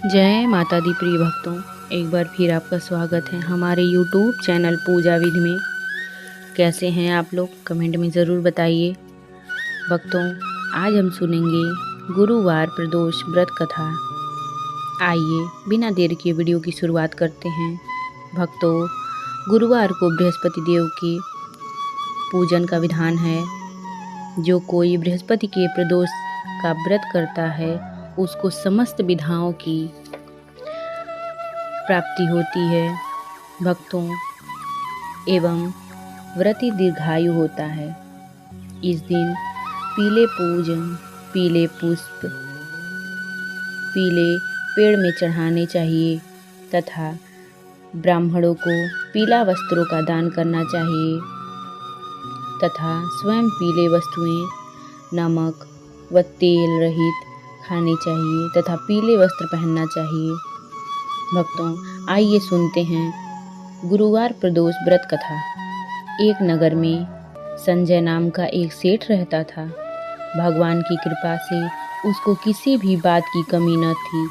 जय माता दी प्रिय भक्तों, एक बार फिर आपका स्वागत है हमारे YouTube चैनल पूजा विधि में। कैसे हैं आप लोग? कमेंट में ज़रूर बताइए। भक्तों, आज हम सुनेंगे गुरुवार प्रदोष व्रत कथा। आइए बिना देर के वीडियो की शुरुआत करते हैं। भक्तों, गुरुवार को बृहस्पति देव के पूजन का विधान है। जो कोई बृहस्पति के प्रदोष का व्रत करता है उसको समस्त विधाओं की प्राप्ति होती है। भक्तों, एवं व्रती दीर्घायु होता है। इस दिन पीले पूजन, पीले पुष्प, पीले पेड़ में चढ़ाने चाहिए तथा ब्राह्मणों को पीला वस्त्रों का दान करना चाहिए तथा स्वयं पीले वस्तुएं, नमक व तेल रहित खाने चाहिए तथा पीले वस्त्र पहनना चाहिए। भक्तों, आइए सुनते हैं गुरुवार प्रदोष व्रत कथा। एक नगर में संजय नाम का एक सेठ रहता था। भगवान की कृपा से उसको किसी भी बात की कमी न थी।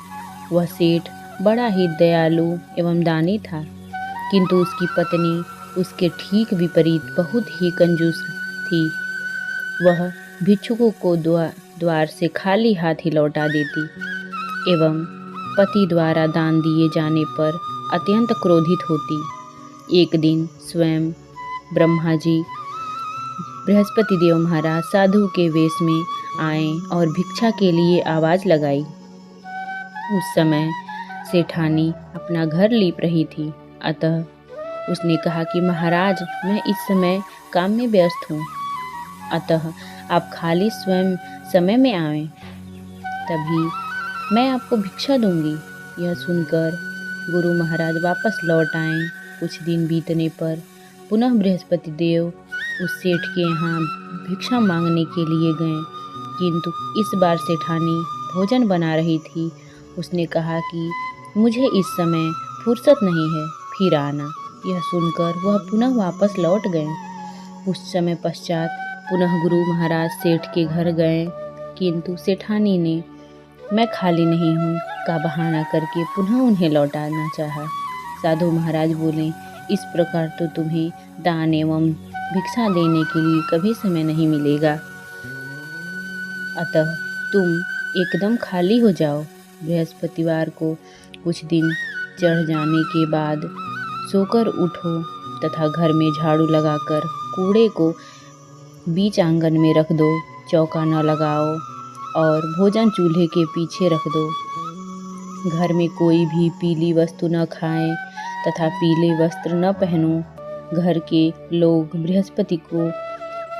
वह सेठ बड़ा ही दयालु एवं दानी था, किंतु उसकी पत्नी उसके ठीक विपरीत बहुत ही कंजूस थी। वह भिक्षुकों को द्वार से खाली हाथ ही लौटा देती एवं पति द्वारा दान दिए जाने पर अत्यंत क्रोधित होती। एक दिन स्वयं ब्रह्मा जी बृहस्पति देव महाराज साधु के वेश में आए और भिक्षा के लिए आवाज लगाई। उस समय सेठानी अपना घर लीप रही थी, अतः उसने कहा कि महाराज, मैं इस समय काम में व्यस्त हूँ, अतः आप खाली स्वयं समय में आएं, तभी मैं आपको भिक्षा दूंगी। यह सुनकर गुरु महाराज वापस लौट आए। कुछ दिन बीतने पर पुनः बृहस्पति देव उस सेठ के यहाँ भिक्षा मांगने के लिए गए, किंतु इस बार सेठानी भोजन बना रही थी। उसने कहा कि मुझे इस समय फुर्सत नहीं है, फिर आना। यह सुनकर वह पुनः वापस लौट गए। कुछ समय पश्चात पुनः गुरु महाराज सेठ के घर गए, किंतु सेठानी ने मैं खाली नहीं हूँ का बहाना करके पुनः उन्हें लौटाना चाहा। साधु महाराज बोले, इस प्रकार तो तुम्हें दान एवं भिक्षा देने के लिए कभी समय नहीं मिलेगा, अतः तुम एकदम खाली हो जाओ। बृहस्पतिवार को कुछ दिन चढ़ जाने के बाद सोकर उठो तथा घर में झाड़ू लगाकर कूड़े को बीच आंगन में रख दो, चौका न लगाओ और भोजन चूल्हे के पीछे रख दो। घर में कोई भी पीली वस्तु न खाएं तथा पीले वस्त्र न पहनो। घर के लोग बृहस्पति को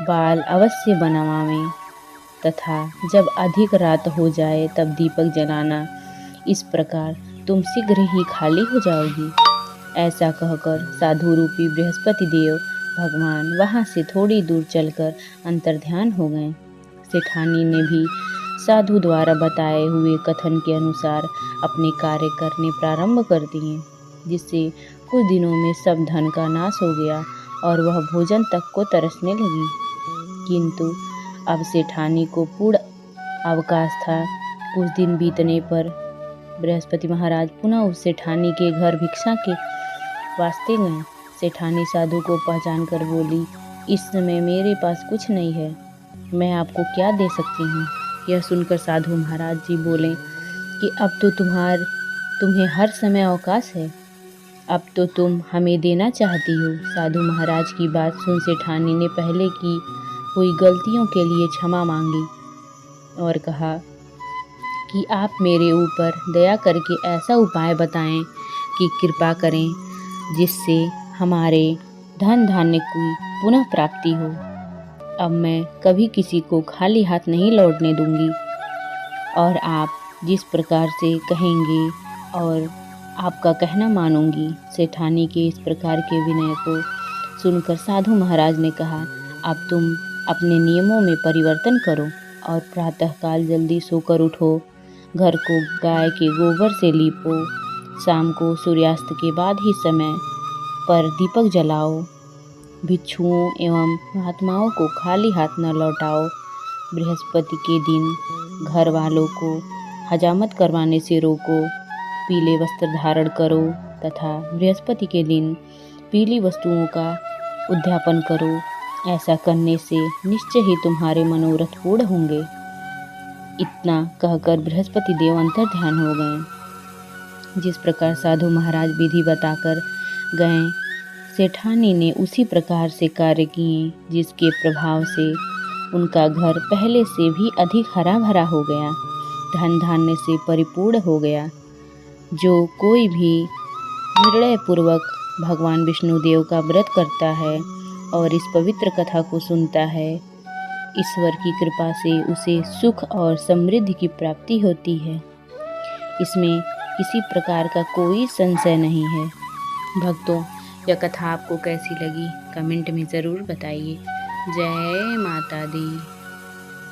बाल अवश्य बनवावें तथा जब अधिक रात हो जाए तब दीपक जलाना। इस प्रकार तुम शीघ्र ही खाली हो जाओगी। ऐसा कहकर साधु रूपी बृहस्पति देव भगवान वहाँ से थोड़ी दूर चलकर अंतर्ध्यान हो गए। सेठानी ने भी साधु द्वारा बताए हुए कथन के अनुसार अपने कार्य करने प्रारंभ कर दिए, जिससे कुछ दिनों में सब धन का नाश हो गया और वह भोजन तक को तरसने लगी। किंतु अब सेठानी को पूर्ण अवकाश था। कुछ दिन बीतने पर बृहस्पति महाराज पुनः उस सेठानी के घर भिक्षा के वास्ते गए। सेठानी साधु को पहचान कर बोली, इस समय मेरे पास कुछ नहीं है, मैं आपको क्या दे सकती हूँ। यह सुनकर साधु महाराज जी बोले कि अब तो तुम्हें हर समय अवकाश है, अब तो तुम हमें देना चाहती हो। साधु महाराज की बात सुन सेठानी ने पहले की हुई गलतियों के लिए क्षमा मांगी और कहा कि आप मेरे ऊपर दया करके ऐसा उपाय बताएं कि कृपा करें जिससे हमारे धन धान्य की पुनः प्राप्ति हो। अब मैं कभी किसी को खाली हाथ नहीं लौटने दूंगी और आप जिस प्रकार से कहेंगे और आपका कहना मानूंगी। सेठानी के इस प्रकार के विनय को सुनकर साधु महाराज ने कहा, अब तुम अपने नियमों में परिवर्तन करो और प्रातःकाल जल्दी सोकर उठो, घर को गाय के गोबर से लीपो, शाम को सूर्यास्त के बाद ही समय पर दीपक जलाओ, भिक्षुओं एवं महात्माओं को खाली हाथ न लौटाओ। बृहस्पति के दिन घर वालों को हजामत करवाने से रोको पीले वस्त्र धारण करो तथा बृहस्पति के दिन पीली वस्तुओं का उद्यापन करो। ऐसा करने से निश्चय ही तुम्हारे मनोरथ पूर्ण होंगे। इतना कहकर बृहस्पति देव अंतर्ध्यान हो गए। जिस प्रकार साधु महाराज विधि बताकर गए, सेठानी ने उसी प्रकार से कार्य किए, जिसके प्रभाव से उनका घर पहले से भी अधिक हरा भरा हो गया, धन धान्य से परिपूर्ण हो गया। जो कोई भी निर्णय पूर्वक भगवान विष्णुदेव का व्रत करता है और इस पवित्र कथा को सुनता है, ईश्वर की कृपा से उसे सुख और समृद्धि की प्राप्ति होती है। इसमें किसी प्रकार का कोई संशय नहीं है। भक्तों, यह कथा आपको कैसी लगी कमेंट में ज़रूर बताइए। जय माता दी।